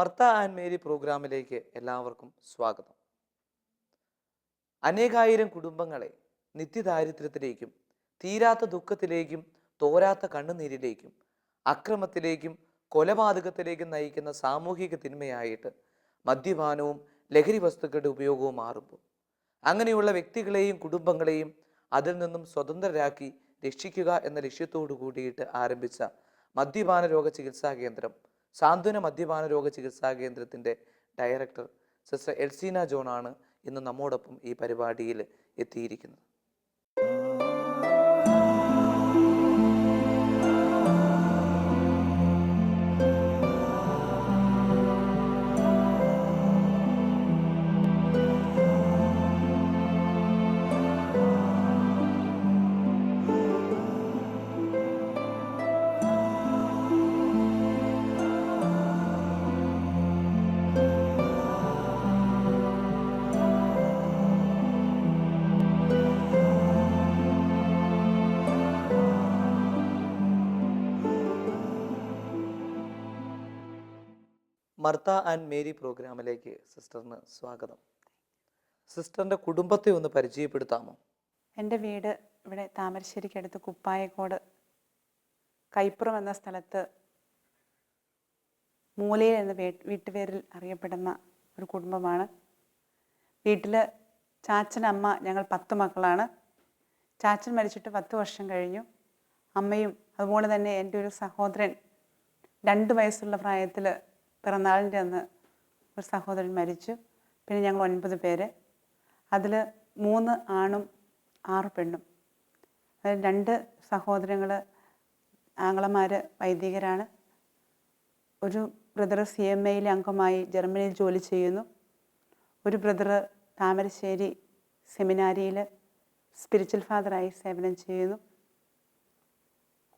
Martha and Mary പ്രോഗ്രാമിലേക്ക് എല്ലാവർക്കും സ്വാഗതം. അനേകായിരം കുടുംബങ്ങളെ നിത്യദാരിദ്ര്യത്തിലേക്കും തീരാത്ത ദുഃഖത്തിലേക്കും തോരാത്ത കണ്ണുനീരിലേക്കും അക്രമത്തിലേക്കും കൊലപാതകത്തിലേക്കും നയിക്കുന്ന സാമൂഹിക തിന്മയായിട്ട് മദ്യപാനവും ലഹരി വസ്തുക്കളുടെ ഉപയോഗവും മാറുമ്പോൾ അങ്ങനെയുള്ള വ്യക്തികളെയും കുടുംബങ്ങളെയും അതിൽ നിന്നും സ്വതന്ത്രരാക്കി രക്ഷിക്കുക എന്ന ലക്ഷ്യത്തോടു കൂടിയിട്ട് ആരംഭിച്ച മദ്യപാന രോഗ ചികിത്സാ കേന്ദ്രം സാന്ത്വന മദ്യപാന രോഗ ചികിത്സാ കേന്ദ്രത്തിൻ്റെ ഡയറക്ടർ സിസ്റ്റർ എൽസീന ജോണാണ് ഇന്ന് നമ്മോടൊപ്പം ഈ പരിപാടിയിൽ എത്തിയിരിക്കുന്നത്. മർത്ത ആൻഡ് മേരി പ്രോഗ്രാമിലേക്ക് സിസ്റ്ററിന് സ്വാഗതം. സിസ്റ്ററിൻ്റെ കുടുംബത്തെ ഒന്ന് പരിചയപ്പെടുത്താമോ? എൻ്റെ വീട് ഇവിടെ താമരശ്ശേരിക്കടുത്ത് കുപ്പായക്കോട് കൈപ്പുറം എന്ന സ്ഥലത്ത് മൂലയിൽ എന്ന വീട്ടുപേരിൽ അറിയപ്പെടുന്ന ഒരു കുടുംബമാണ്. വീട്ടിൽ ചാച്ചൻ, അമ്മ, ഞങ്ങൾ 10 മക്കളാണ്. ചാച്ചൻ മരിച്ചിട്ട് 10 വർഷം കഴിഞ്ഞു. അമ്മയും അതുപോലെ തന്നെ എൻ്റെ ഒരു സഹോദരൻ 2 വയസ്സുള്ള പ്രായത്തിൽ പിറന്നാളിൻ്റെ അന്ന് ഒരു സഹോദരൻ മരിച്ചു. പിന്നെ ഞങ്ങൾ 9 പേര്. അതിൽ 3 ആണും 6 പെണ്ണും. അതിൽ 2 സഹോദരങ്ങൾ ആങ്ങളമാർ വൈദികരാണ്. ഒരു ബ്രദർ CMAയിൽ അംഗമായി ജർമ്മനിയിൽ ജോലി ചെയ്യുന്നു. ഒരു ബ്രദർ താമരശ്ശേരി സെമിനാരിയിൽ സ്പിരിച്വൽ ഫാദറായി സേവനം ചെയ്യുന്നു.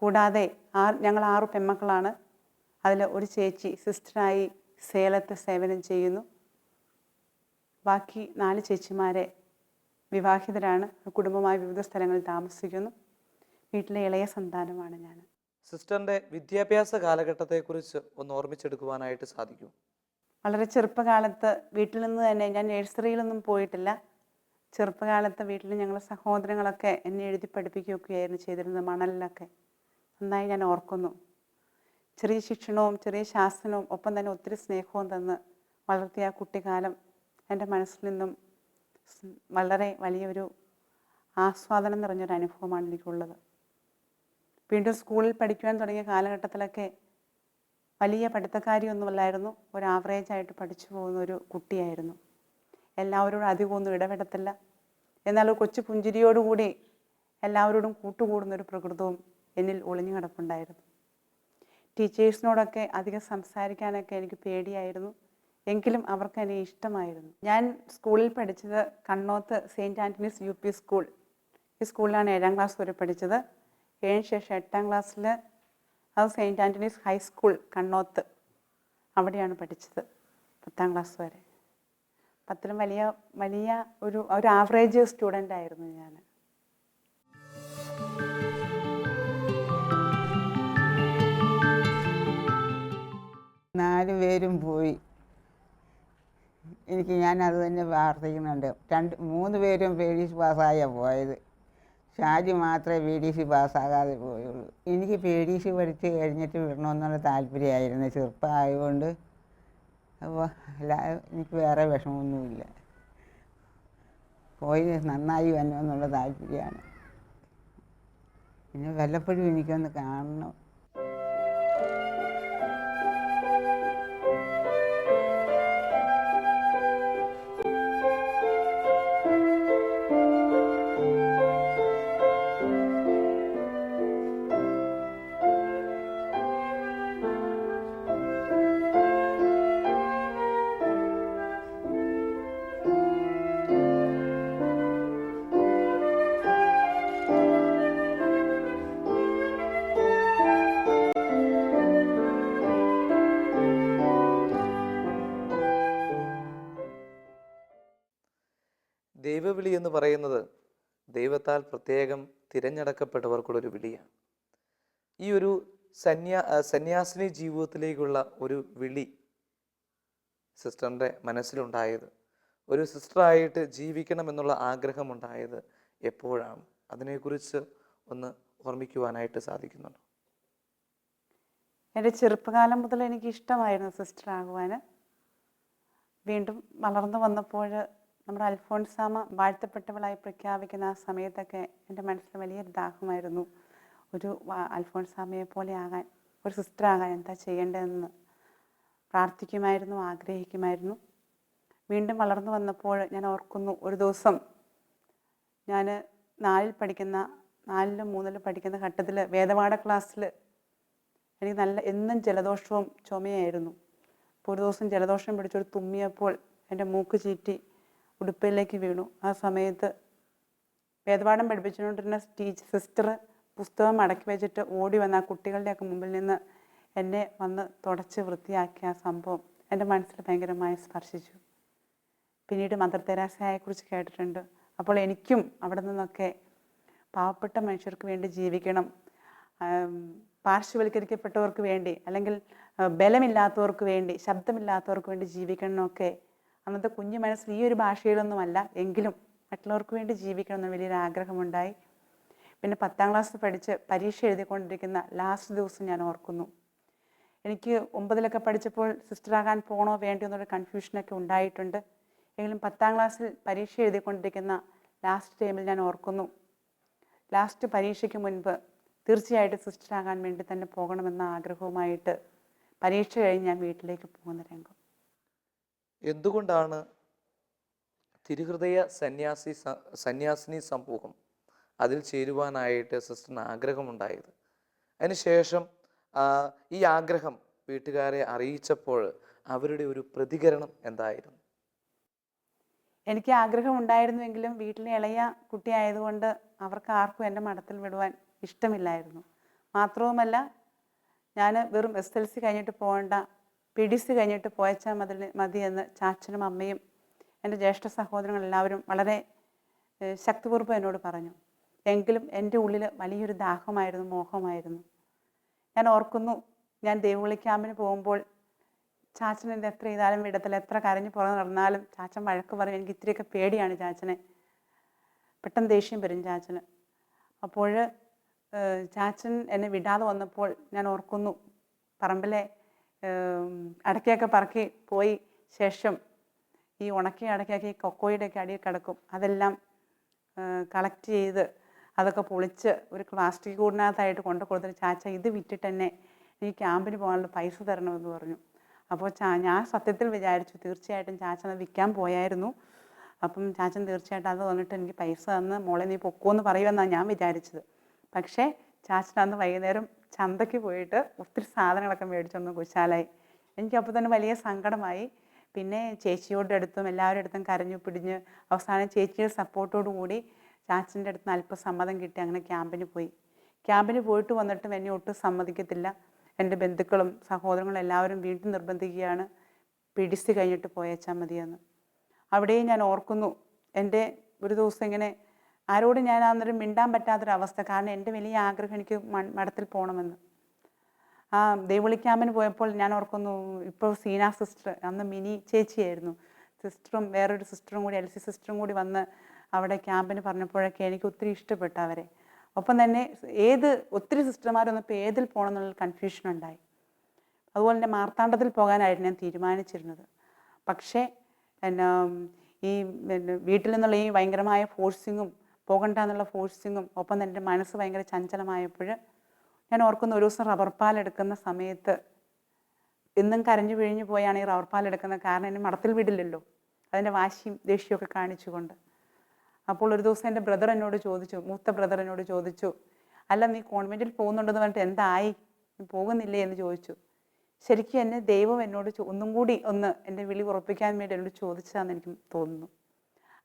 കൂടാതെ ഞങ്ങൾ 6 പെൺമക്കളാണ്. അതിൽ ഒരു ചേച്ചി സിസ്റ്ററായി സേലത്ത് സേവനം ചെയ്യുന്നു. ബാക്കി 4 ചേച്ചിമാരെ വിവാഹിതരാണ്. കുടുംബമായി വിവിധ സ്ഥലങ്ങളിൽ താമസിക്കുന്നു. വീട്ടിലെ ഇളയ സന്താനമാണ് ഞാൻ. സിസ്റ്ററിൻ്റെ വിദ്യാഭ്യാസ കാലഘട്ടത്തെക്കുറിച്ച് ഒന്ന് ഓർമ്മിച്ചെടുക്കുവാനായിട്ട് സാധിക്കും? വളരെ ചെറുപ്പകാലത്ത് വീട്ടിൽ നിന്ന് തന്നെ, ഞാൻ നഴ്സറിയിലൊന്നും പോയിട്ടില്ല. ചെറുപ്പകാലത്ത് വീട്ടിൽ ഞങ്ങൾ സഹോദരങ്ങളൊക്കെ എന്നെ എഴുതി പഠിപ്പിക്കുകയൊക്കെയായിരുന്നു ചെയ്തിരുന്നത്. മണലിലൊക്കെ നന്നായി ഞാൻ ഓർക്കുന്നു. ചെറിയ ശിക്ഷണവും ചെറിയ ശാസനവും ഒപ്പം തന്നെ ഒത്തിരി സ്നേഹവും തന്ന് വളർത്തിയ കുട്ടിക്കാലം എൻ്റെ മനസ്സിൽ നിന്നും വളരെ വലിയൊരു ആസ്വാദനം നിറഞ്ഞൊരു അനുഭവമാണ് എനിക്കുള്ളത്. വീണ്ടും സ്കൂളിൽ പഠിക്കുവാൻ തുടങ്ങിയ കാലഘട്ടത്തിലൊക്കെ വലിയ പഠിത്തക്കാരിയൊന്നുമല്ലായിരുന്നു. ഒരു ആവറേജായിട്ട് പഠിച്ചു പോകുന്ന ഒരു കുട്ടിയായിരുന്നു. എല്ലാവരോടും അധികമൊന്നും ഇടപെടത്തില്ല. എന്നാൽ ഒരു കൊച്ചു പുഞ്ചിരിയോടുകൂടി എല്ലാവരോടും കൂട്ടുകൂടുന്നൊരു പ്രകൃതവും എന്നിൽ ഒളിഞ്ഞു കിടപ്പുണ്ടായിരുന്നു. ടീച്ചേഴ്സിനോടൊക്കെ അധികം സംസാരിക്കാനൊക്കെ എനിക്ക് പേടിയായിരുന്നു. എങ്കിലും അവർക്ക് എന്നെ ഇഷ്ടമായിരുന്നു. ഞാൻ സ്കൂളിൽ പഠിച്ചത് Kannoth saint Antony's UP school. ഈ സ്കൂളിലാണ് 7ാം ക്ലാസ് വരെ പഠിച്ചത്. 7 ശേഷം 8ാം ക്ലാസ്സിൽ അത് സെയിൻറ്റ് ആൻ്റണീസ് ഹൈസ്കൂൾ കണ്ണോത്ത്, അവിടെയാണ് പഠിച്ചത് 10ാം ക്ലാസ് വരെ. 10ലും വലിയ ഒരു ആവറേജ് സ്റ്റുഡൻ്റ് ആയിരുന്നു ഞാൻ. നാല് പേരും പോയി. ഞാൻ അത് തന്നെ പ്രാർത്ഥിക്കുന്നുണ്ട്. 3 പേരും PDC പാസ്സായാണ് പോയത്. ഷാജി മാത്രമേ PDC പാസ്സാകാതെ പോയുള്ളൂ. എനിക്ക് PDC പഠിച്ച് കഴിഞ്ഞിട്ട് വിടണമെന്നുള്ള താല്പര്യമായിരുന്നു. ചെറുപ്പമായതുകൊണ്ട് അപ്പോൾ എനിക്ക് വേറെ വിഷമമൊന്നുമില്ല. പോയി നന്നായി വരണമെന്നുള്ള താല്പര്യമാണ്. പിന്നെ വല്ലപ്പോഴും എനിക്കൊന്ന് കാണണം. ദൈവവിളി എന്ന് പറയുന്നത് ദൈവത്താൽ പ്രത്യേകം തിരഞ്ഞെടുക്കപ്പെട്ടവർക്കുള്ളൊരു വിളിയാണ്. ഈ ഒരു സന്യാസിനി ജീവിതത്തിലേക്കുള്ള ഒരു വിളി സിസ്റ്ററിൻ്റെ മനസ്സിലുണ്ടായത്? ഒരു സിസ്റ്ററായിട്ട് ജീവിക്കണമെന്നുള്ള ആഗ്രഹമുണ്ടായത് എപ്പോഴാണ്? അതിനെക്കുറിച്ച് ഒന്ന് ഓർമ്മിക്കുവാനായിട്ട് സാധിക്കുന്നുണ്ടോ? എൻ്റെ ചെറുപ്പകാലം മുതൽ എനിക്ക് ഇഷ്ടമായിരുന്നു സിസ്റ്റർ ആകുവാൻ. വീണ്ടും വളർന്നു വന്നപ്പോൾ നമ്മുടെ അൽഫോൺസാമ്മ വാഴ്ത്തപ്പെട്ടവളായി പ്രഖ്യാപിക്കുന്ന ആ സമയത്തൊക്കെ എൻ്റെ മനസ്സിൽ വലിയൊരു ദാഹമായിരുന്നു. ഒരു അൽഫോൺസാമ്മയെ പോലെ ആകാൻ, ഒരു സിസ്റ്റർ ആകാൻ എന്താ ചെയ്യേണ്ടതെന്ന് പ്രാർത്ഥിക്കുമായിരുന്നു, ആഗ്രഹിക്കുമായിരുന്നു. വീണ്ടും വളർന്നു വന്നപ്പോൾ ഞാൻ ഓർക്കുന്നു, ഒരു ദിവസം ഞാൻ 4ലും 3ലും പഠിക്കുന്ന ഘട്ടത്തിൽ വേദപാഠ ക്ലാസ്സിൽ എനിക്ക് എന്നും ജലദോഷവും ചുമയായിരുന്നു. അപ്പോൾ ഒരു ദിവസം ജലദോഷം പിടിച്ചൊരു തുമ്മിയപ്പോൾ എൻ്റെ മൂക്ക് ചീറ്റി ഉടുപ്പയിലേക്ക് വീണു. ആ സമയത്ത് വേദപാഠം പഠിപ്പിച്ചുകൊണ്ടിരുന്ന സിസ്റ്റർ പുസ്തകം മടക്കി വെച്ചിട്ട് ഓടി വന്ന ആ കുട്ടികളുടെയൊക്കെ മുമ്പിൽ നിന്ന് എന്നെ വന്ന് തുടച്ച് വൃത്തിയാക്കിയ ആ സംഭവം എൻ്റെ മനസ്സിൽ ഭയങ്കരമായി സ്പർശിച്ചു. പിന്നീട് മദർ തെരേസയെക്കുറിച്ച് കേട്ടിട്ടുണ്ട്. അപ്പോൾ എനിക്കും അവിടെ നിന്നൊക്കെ പാവപ്പെട്ട മനുഷ്യർക്ക് വേണ്ടി ജീവിക്കണം, പാർശ്വവൽക്കരിക്കപ്പെട്ടവർക്ക് വേണ്ടി, അല്ലെങ്കിൽ ബലമില്ലാത്തവർക്ക് വേണ്ടി, ശബ്ദമില്ലാത്തവർക്ക് വേണ്ടി ജീവിക്കണം എന്നൊക്കെ അന്നത്തെ കുഞ്ഞു മനസ്സിൽ ഈ ഒരു ഭാഷയിലൊന്നുമല്ല എങ്കിലും മറ്റുള്ളവർക്ക് വേണ്ടി ജീവിക്കണം എന്ന് വലിയൊരു ആഗ്രഹമുണ്ടായി. പിന്നെ 10ാം ക്ലാസ് പഠിച്ച് പരീക്ഷ എഴുതിക്കൊണ്ടിരിക്കുന്ന ലാസ്റ്റ് ദിവസം ഞാൻ ഓർക്കുന്നു. എനിക്ക് 9ലൊക്കെ പഠിച്ചപ്പോൾ സിസ്റ്ററാകാൻ പോകണോ വേണ്ടോ എന്നൊരു കൺഫ്യൂഷനൊക്കെ ഉണ്ടായിട്ടുണ്ട്. എങ്കിലും 10ാം ക്ലാസ്സിൽ പരീക്ഷ എഴുതിക്കൊണ്ടിരിക്കുന്ന ലാസ്റ്റ് ടൈമിൽ ഞാൻ ഓർക്കുന്നു, ലാസ്റ്റ് പരീക്ഷയ്ക്ക് മുൻപ് തീർച്ചയായിട്ടും സിസ്റ്ററാകാൻ വേണ്ടി തന്നെ പോകണമെന്ന ആഗ്രഹവുമായിട്ട് പരീക്ഷ കഴിഞ്ഞ് ഞാൻ വീട്ടിലേക്ക് പോകുന്ന രംഗം. എന്തുകൊണ്ടാണ് തിരുഹൃദയ സന്യാസിനി സമൂഹം അതിൽ ചേരുവാനായിട്ട് സിസ്റ്ററിന് ആഗ്രഹമുണ്ടായത്? അതിനുശേഷം ഈ ആഗ്രഹം വീട്ടുകാരെ അറിയിച്ചപ്പോൾ അവരുടെ ഒരു പ്രതികരണം എന്തായിരുന്നു? എനിക്ക് ആഗ്രഹം ഉണ്ടായിരുന്നുവെങ്കിലും വീട്ടിലെ ഇളയ കുട്ടിയായതുകൊണ്ട് അവർക്ക് ആർക്കും എൻ്റെ മഠത്തിൽ വിടുവാൻ ഇഷ്ടമില്ലായിരുന്നു. മാത്രവുമല്ല, ഞാൻ വെറും SLC കഴിഞ്ഞിട്ട് പോകേണ്ട, PDC കഴിഞ്ഞിട്ട് പോയച്ചാൽ മതിയെന്ന് ചാച്ചനും അമ്മയും എൻ്റെ ജ്യേഷ്ഠ സഹോദരങ്ങളെല്ലാവരും വളരെ ശക്തിപൂർവ്വം എന്നോട് പറഞ്ഞു. എങ്കിലും എൻ്റെ ഉള്ളിൽ വലിയൊരു ദാഹമായിരുന്നു, മോഹമായിരുന്നു. ഞാൻ ഓർക്കുന്നു, ഞാൻ ദൈവവിളി ക്യാമ്പിന് പോകുമ്പോൾ ചാച്ചൻ എൻ്റെ എത്ര ചെയ്താലും വിടത്തില്ല, എത്ര കരഞ്ഞ് പുറത്ത് നടന്നാലും ചാച്ചൻ വഴക്ക് പറയും. എനിക്ക് ഇത്തിരിയൊക്കെ പേടിയാണ് ചാച്ചനെ, പെട്ടെന്ന് ദേഷ്യം വരും ചാച്ചന്. അപ്പോൾ ചാച്ചൻ എന്നെ വിടാതെ വന്നപ്പോൾ ഞാൻ ഓർക്കുന്നു, പറമ്പിലെ അടക്കയൊക്കെ പറക്കി പോയി ശേഷം ഈ ഉണക്കിയ അടക്കയൊക്കെ ഈ കൊക്കോയുടെയൊക്കെ അടിയിൽ കിടക്കും, അതെല്ലാം കളക്ട് ചെയ്ത് അതൊക്കെ പൊളിച്ച് ഒരു പ്ലാസ്റ്റിക് കൂടിനകത്തായിട്ട് കൊണ്ടു കൊടുത്തിട്ട്, ചാച്ച ഇത് വിറ്റിട്ട് തന്നെ എനിക്ക് ക്യാമ്പിന് പോകാനുള്ള പൈസ തരണമെന്ന് പറഞ്ഞു. അപ്പോൾ ഞാൻ സത്യത്തിൽ വിചാരിച്ചു തീർച്ചയായിട്ടും ചാച്ചൻ അത് വിൽക്കാൻ പോയായിരുന്നു. അപ്പം ചാച്ചൻ തീർച്ചയായിട്ടും അത് വന്നിട്ട് എനിക്ക് പൈസ തന്ന് മോളെ നീ പൊക്കോന്ന് പറയുമെന്നാണ് ഞാൻ വിചാരിച്ചത്. പക്ഷേ ചാച്ചൻ അന്ന് വൈകുന്നേരം ചന്തയ്ക്ക് പോയിട്ട് ഒത്തിരി സാധനങ്ങളൊക്കെ മേടിച്ചൊന്ന് കുശാലായി. എനിക്കപ്പോൾ തന്നെ വലിയ സങ്കടമായി. പിന്നെ ചേച്ചിയോടെ അടുത്തും എല്ലാവരുടെ അടുത്തും കരഞ്ഞു പിടിഞ്ഞ് അവസാനം ചേച്ചിയുടെ സപ്പോർട്ടോടു കൂടി ചാച്ചൻ്റെ അടുത്ത് നിന്ന് അല്പം സമ്മതം കിട്ടി. അങ്ങനെ ക്യാമ്പിന് പോയി. ക്യാമ്പിന് പോയിട്ട് വന്നിട്ടും എന്നെ ഒട്ടും സമ്മതിക്കത്തില്ല. എൻ്റെ ബന്ധുക്കളും സഹോദരങ്ങളും എല്ലാവരും വീണ്ടും നിർബന്ധിക്കുകയാണ് PDC കഴിഞ്ഞിട്ട് പോയച്ചാൽ മതിയെന്ന്. അവിടെയും ഞാൻ ഓർക്കുന്നു, എൻ്റെ ഒരു ദിവസം ഇങ്ങനെ ആരോടും ഞാൻ അന്നേരം മിണ്ടാൻ പറ്റാത്തൊരവസ്ഥ. കാരണം എൻ്റെ വലിയ ആഗ്രഹം എനിക്ക് മഠത്തിൽ പോകണമെന്ന്. ആ ദൈവവിളി ക്യാമ്പിന് പോയപ്പോൾ ഞാൻ ഓർക്കുന്നു, ഇപ്പോൾ സീന സിസ്റ്റർ, അന്ന് മിനി ചേച്ചിയായിരുന്നു, സിസ്റ്ററും വേറൊരു സിസ്റ്ററും കൂടി LC സിസ്റ്ററും കൂടി വന്ന് അവിടെ ക്യാമ്പിന് പറഞ്ഞപ്പോഴൊക്കെ എനിക്ക് ഒത്തിരി ഇഷ്ടപ്പെട്ടു അവരെ. ഒപ്പം തന്നെ ഒത്തിരി സിസ്റ്റർമാർ വന്നപ്പോൾ ഏതിൽ പോകണം എന്നുള്ള കൺഫ്യൂഷൻ ഉണ്ടായി. അതുപോലെ തന്നെ മാർത്താണ്ഡത്തിൽ പോകാനായിരുന്നു ഞാൻ തീരുമാനിച്ചിരുന്നത്. പക്ഷേ ഈ വീട്ടിൽ നിന്നുള്ള ഈ ഭയങ്കരമായ ഫോഴ്സിങ്ങും പോകണ്ട എന്നുള്ള ഫോഴ്സിങ്ങും ഒപ്പം തന്നെ എൻ്റെ മനസ്സ് ഭയങ്കര ചഞ്ചലമായപ്പോൾ ഞാൻ ഓർക്കുന്ന, ഒരു ദിവസം റബ്ബർ പാലെടുക്കുന്ന സമയത്ത് എന്നും കരഞ്ഞു പിഴിഞ്ഞു പോയാണ് ഈ റബ്ബർ പാലെടുക്കുന്നത്. കാരണം എന്നെ മഠത്തിൽ വിടില്ലല്ലോ, അതിൻ്റെ വാശിയും ദേഷ്യമൊക്കെ കാണിച്ചുകൊണ്ട്. അപ്പോൾ ഒരു ദിവസം എൻ്റെ ബ്രദർ എന്നോട് ചോദിച്ചു, മൂത്ത ബ്രദർ എന്നോട് ചോദിച്ചു, അല്ല നീ കോൺവെൻറ്റിൽ പോകുന്നുണ്ടെന്ന് പറഞ്ഞിട്ട് എന്തായി, നീ പോകുന്നില്ലേ എന്ന് ചോദിച്ചു. ശരിക്കും എന്നെ ദൈവം എന്നോട് ഒന്നും കൂടി എൻ്റെ വിളി ഉറപ്പിക്കാൻ വേണ്ടി എന്നോട് ചോദിച്ചതാണെന്ന് എനിക്ക് തോന്നുന്നു.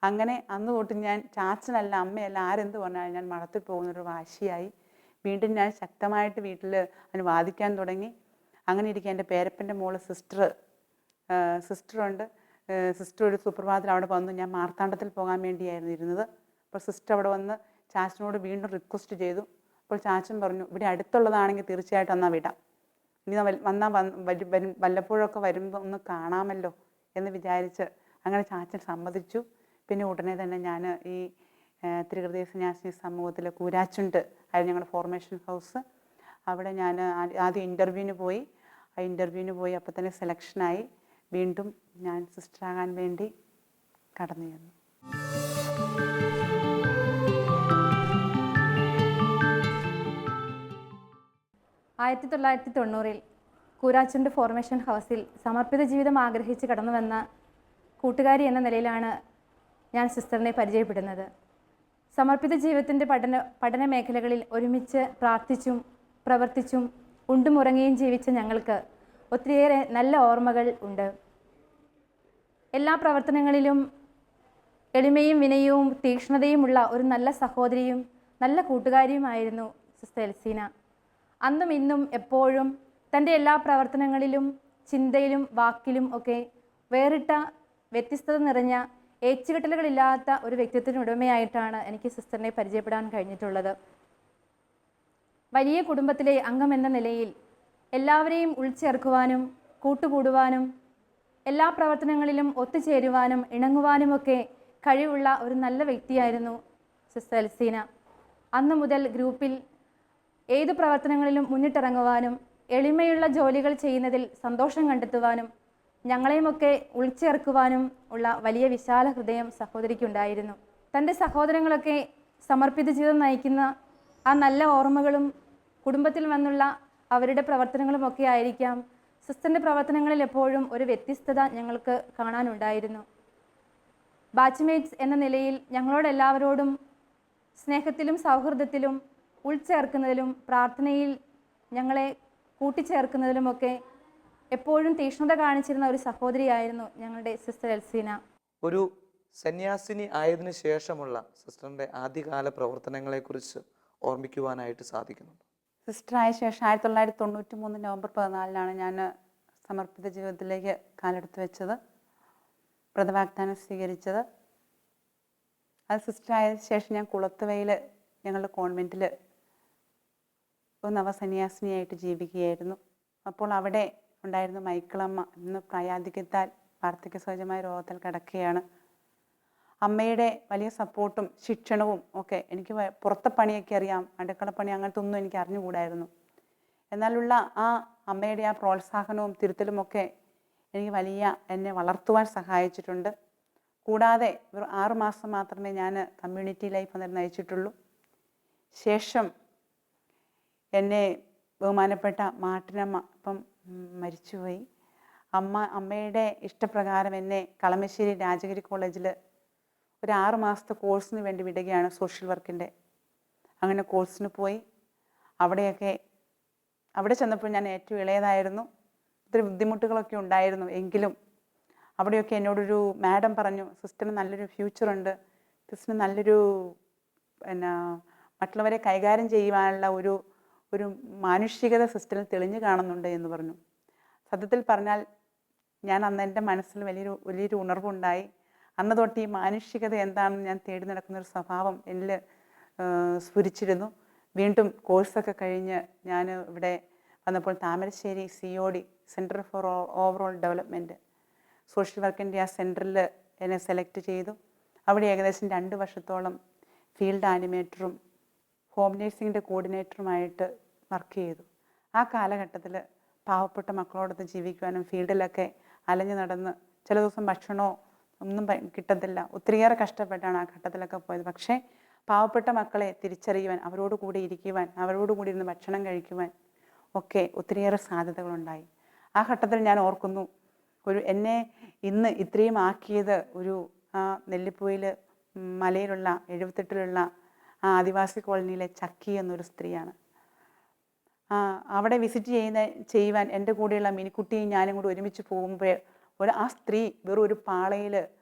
അങ്ങനെ അന്ന് തൊട്ട് ഞാൻ ചാച്ചനല്ല അമ്മയല്ല ആരെന്ത് പറഞ്ഞാലും ഞാൻ മഠത്തിൽ പോകുന്നൊരു വാശിയായി. വീണ്ടും ഞാൻ ശക്തമായിട്ട് വീട്ടിൽ അതിന് വാദിക്കാൻ തുടങ്ങി. അങ്ങനെ ഇരിക്കുക എൻ്റെ പേരപ്പൻ്റെ മോള് സിസ്റ്ററുണ്ട്. സിസ്റ്റർ ഒരു സുപ്രഭാതത്തിൽ അവിടെ വന്നു. ഞാൻ മാർത്താണ്ഡത്തിൽ പോകാൻ വേണ്ടിയായിരുന്നു ഇരുന്നത്. അപ്പോൾ സിസ്റ്റർ അവിടെ വന്ന് ചാച്ചനോട് വീണ്ടും റിക്വസ്റ്റ് ചെയ്തു. അപ്പോൾ ചാച്ചൻ പറഞ്ഞു, ഇവിടെ അടുത്തുള്ളതാണെങ്കിൽ തീർച്ചയായിട്ടും എന്നാൽ വിടാം, ഇനി വല്ലപ്പോഴൊക്കെ വരുമ്പോൾ ഒന്ന് കാണാമല്ലോ എന്ന് വിചാരിച്ച് അങ്ങനെ ചാച്ചൻ സമ്മതിച്ചു. പിന്നെ ഉടനെ തന്നെ ഞാൻ ഈ ത്രികൃതി സന്യാസിനി സമൂഹത്തിലെ കൂരാച്ചുണ്ട് ആയിരുന്നു ഞങ്ങളുടെ ഫോർമേഷൻ ഹൗസ്. അവിടെ ഞാൻ ആദ്യം ഇൻ്റർവ്യൂവിന് പോയി. ആ ഇൻ്റർവ്യൂവിന് പോയി അപ്പോൾ തന്നെ സെലക്ഷനായി. വീണ്ടും ഞാൻ സിസ്റ്ററാകാൻ വേണ്ടി കടന്നു ചെന്നു. 1990 കൂരാച്ചുണ്ട് ഫോർമേഷൻ ഹൗസിൽ സമർപ്പിത ജീവിതം ആഗ്രഹിച്ച് കടന്നു വന്ന കൂട്ടുകാരി എന്ന നിലയിലാണ് ഞാൻ സിസ്റ്ററിനെ പരിചയപ്പെടുന്നത്. സമർപ്പിത ജീവിതത്തിൻ്റെ പഠന മേഖലകളിൽ ഒരുമിച്ച് പ്രാർത്ഥിച്ചും പ്രവർത്തിച്ചും ഉണ്ടും ഉറങ്ങുകയും ജീവിച്ച ഞങ്ങൾക്ക് ഒത്തിരിയേറെ നല്ല ഓർമ്മകൾ ഉണ്ട്. എല്ലാ പ്രവർത്തനങ്ങളിലും എളിമയും വിനയവും തീക്ഷ്ണതയുമുള്ള ഒരു നല്ല സഹോദരിയും നല്ല കൂട്ടുകാരിയുമായിരുന്നു സിസ്റ്റർ എൽസീന. അന്നും ഇന്നും എപ്പോഴും തൻ്റെ എല്ലാ പ്രവർത്തനങ്ങളിലും ചിന്തയിലും വാക്കിലും ഒക്കെ വേറിട്ട വ്യത്യസ്തത നിറഞ്ഞ ഏച്ചുകെട്ടലുകളില്ലാത്ത ഒരു വ്യക്തിത്വത്തിന് ഉടമയായിട്ടാണ് എനിക്ക് സിസ്റ്ററിനെ പരിചയപ്പെടാൻ കഴിഞ്ഞിട്ടുള്ളത്. വലിയ കുടുംബത്തിലെ അംഗമെന്ന നിലയിൽ എല്ലാവരെയും ഉൾച്ചേർക്കുവാനും കൂട്ടുകൂടുവാനും എല്ലാ പ്രവർത്തനങ്ങളിലും ഒത്തുചേരുവാനും ഇണങ്ങുവാനുമൊക്കെ കഴിവുള്ള ഒരു നല്ല വ്യക്തിയായിരുന്നു സിസ്റ്റർ എൽസീന. അന്നു മുതൽ ഗ്രൂപ്പിൽ ഏതു പ്രവർത്തനങ്ങളിലും മുന്നിട്ടിറങ്ങുവാനും എളിമയുള്ള ജോലികൾ ചെയ്യുന്നതിൽ സന്തോഷം കണ്ടെത്തുവാനും ഞങ്ങളെയുമൊക്കെ ഉൾച്ചേർക്കുവാനും ഉള്ള വലിയ വിശാല ഹൃദയം സഹോദരിക്കുണ്ടായിരുന്നു. തൻ്റെ സഹോദരങ്ങളൊക്കെ സമർപ്പിത ജീവിതം നയിക്കുന്ന ആ നല്ല ഓർമ്മകളും കുടുംബത്തിൽ വന്നുള്ള അവരുടെ പ്രവർത്തനങ്ങളുമൊക്കെ ആയിരിക്കാം സിസ്റ്ററിൻ്റെ പ്രവർത്തനങ്ങളിൽ എപ്പോഴും ഒരു വ്യത്യസ്തത ഞങ്ങൾക്ക് കാണാനുണ്ടായിരുന്നു. ബാച്ച്മേറ്റ്സ് എന്ന നിലയിൽ ഞങ്ങളോടെല്ലാവരോടും സ്നേഹത്തിലും സൗഹൃദത്തിലും ഉൾച്ചേർക്കുന്നതിലും പ്രാർത്ഥനയിൽ ഞങ്ങളെ കൂട്ടിച്ചേർക്കുന്നതിലുമൊക്കെ എപ്പോഴും തീക്ഷ്ണത കാണിച്ചിരുന്ന ഒരു സഹോദരിയായിരുന്നു ഞങ്ങളുടെ സിസ്റ്റർ എൽസീന. ഒരു സന്യാസിനി ആയതിനു ശേഷമുള്ള സിസ്റ്ററിൻ്റെ ആദ്യകാല പ്രവർത്തനങ്ങളെക്കുറിച്ച് ഓർമ്മിക്കുവാനായിട്ട് സാധിക്കുന്നുണ്ട്. സിസ്റ്ററായ ശേഷം 1993 നവംബർ 14 ഞാൻ സമർപ്പിത ജീവിതത്തിലേക്ക് കാലെടുത്ത് വെച്ചത്, വ്രതവാഗ്ദാനം സ്വീകരിച്ചത്. അത് സിസ്റ്ററായ ശേഷം ഞാൻ കുളത്തുവയിൽ ഞങ്ങളുടെ കോൺവെൻറ്റിൽ ഒരു നവസന്യാസിനിയായിട്ട് ജീവിക്കുകയായിരുന്നു. അപ്പോൾ അവിടെ ഉണ്ടായിരുന്ന മൈക്കിളമ്മ ഇന്ന് പ്രായാധിക്യത്താൽ വാർദ്ധക്യ സഹജമായ രോഗത്താൽ കിടക്കുകയാണ്. അമ്മയുടെ വലിയ സപ്പോർട്ടും ശിക്ഷണവും ഒക്കെ എനിക്ക് പുറത്തെ പണിയൊക്കെ അറിയാം, അടുക്കളപ്പണി അങ്ങനത്തെ ഒന്നും എനിക്ക് അറിഞ്ഞുകൂടായിരുന്നു. എന്നാലുള്ള ആ അമ്മയുടെ ആ പ്രോത്സാഹനവും തിരുത്തലുമൊക്കെ എനിക്ക് എന്നെ വളർത്തുവാൻ സഹായിച്ചിട്ടുണ്ട്. കൂടാതെ ഒരു 6 മാസം മാത്രമേ ഞാൻ കമ്മ്യൂണിറ്റി ലൈഫ് അന്നേരം നയിച്ചിട്ടുള്ളൂ. ശേഷം എന്നെ ബഹുമാനപ്പെട്ട മാട്ടിനമ്മ ഇപ്പം മരിച്ചുപോയി. അമ്മയുടെ ഇഷ്ടപ്രകാരം എന്നെ കളമശ്ശേരി രാജഗിരി കോളേജിൽ ഒരു 6 മാസത്തെ കോഴ്സിന് വേണ്ടി വിടുകയാണ്, സോഷ്യൽ വർക്കിൻ്റെ. അങ്ങനെ കോഴ്സിന് പോയി. അവിടെ ചെന്നപ്പോൾ ഞാൻ ഏറ്റവും ഇളയതായിരുന്നു. ഒത്തിരി ബുദ്ധിമുട്ടുകളൊക്കെ ഉണ്ടായിരുന്നു. എങ്കിലും അവിടെയൊക്കെ എന്നോടൊരു മാഡം പറഞ്ഞു, സിസ്റ്ററിന് നല്ലൊരു ഫ്യൂച്ചറുണ്ട്, സിസ്റ്ററിന് നല്ലൊരു മറ്റുള്ളവരെ കൈകാര്യം ചെയ്യുവാനുള്ള ഒരു മാനുഷികത സിസ്റ്ററിൽ തെളിഞ്ഞു കാണുന്നുണ്ട് എന്ന് പറഞ്ഞു. സത്യത്തിൽ പറഞ്ഞാൽ ഞാൻ അന്ന് എൻ്റെ മനസ്സിൽ വലിയൊരു ഉണർവുണ്ടായി. അന്ന് തൊട്ട് ഈ മാനുഷികത എന്താണെന്ന് ഞാൻ തേടി നടക്കുന്നൊരു സ്വഭാവം എന്നിൽ സ്ഫുരിച്ചിരുന്നു. വീണ്ടും കോഴ്സൊക്കെ കഴിഞ്ഞ് ഞാൻ ഇവിടെ വന്നപ്പോൾ Thamarassery COD centre for overall development social വർക്കിൻ്റെ ആ സെൻറ്ററിൽ എന്നെ സെലക്ട് ചെയ്തു. അവിടെ ഏകദേശം 2 വർഷത്തോളം ഫീൽഡ് ആനിമേറ്ററും ഹോം നേഴ്സിങ്ങിൻ്റെ കോർഡിനേറ്ററുമായിട്ട് വർക്ക് ചെയ്തു. ആ കാലഘട്ടത്തിൽ പാവപ്പെട്ട മക്കളോടൊത്ത് ജീവിക്കുവാനും ഫീൽഡിലൊക്കെ അലഞ്ഞു നടന്ന് ചില ദിവസം ഭക്ഷണമോ ഒന്നും കിട്ടത്തില്ല, ഒത്തിരിയേറെ കഷ്ടപ്പെട്ടാണ് ആ ഘട്ടത്തിലൊക്കെ പോയത്. പക്ഷേ പാവപ്പെട്ട മക്കളെ തിരിച്ചറിയുവാൻ, അവരോട് കൂടി ഇരിക്കുവാൻ, അവരോട് കൂടി ഇരുന്ന് ഭക്ഷണം കഴിക്കുവാൻ ഒക്കെ ഒത്തിരിയേറെ സാധ്യതകളുണ്ടായി. ആ ഘട്ടത്തിൽ ഞാൻ ഓർക്കുന്നു, എന്നെ ഇന്ന് ഇത്രയും ആക്കിയത് ആ നെല്ലിപ്പൂയിൽ മലയിലുള്ള 78-ലുള്ള ആ ആദിവാസി കോളനിയിലെ ചക്കി എന്നൊരു സ്ത്രീയാണ്. അവിടെ വിസിറ്റ് ചെയ്യുവാൻ എൻ്റെ കൂടെയുള്ള മിനിക്കുട്ടിയും ഞാനും കൂടി ഒരുമിച്ച് പോകുമ്പോൾ ആ സ്ത്രീ വെറും ഒരു പാളയിൽ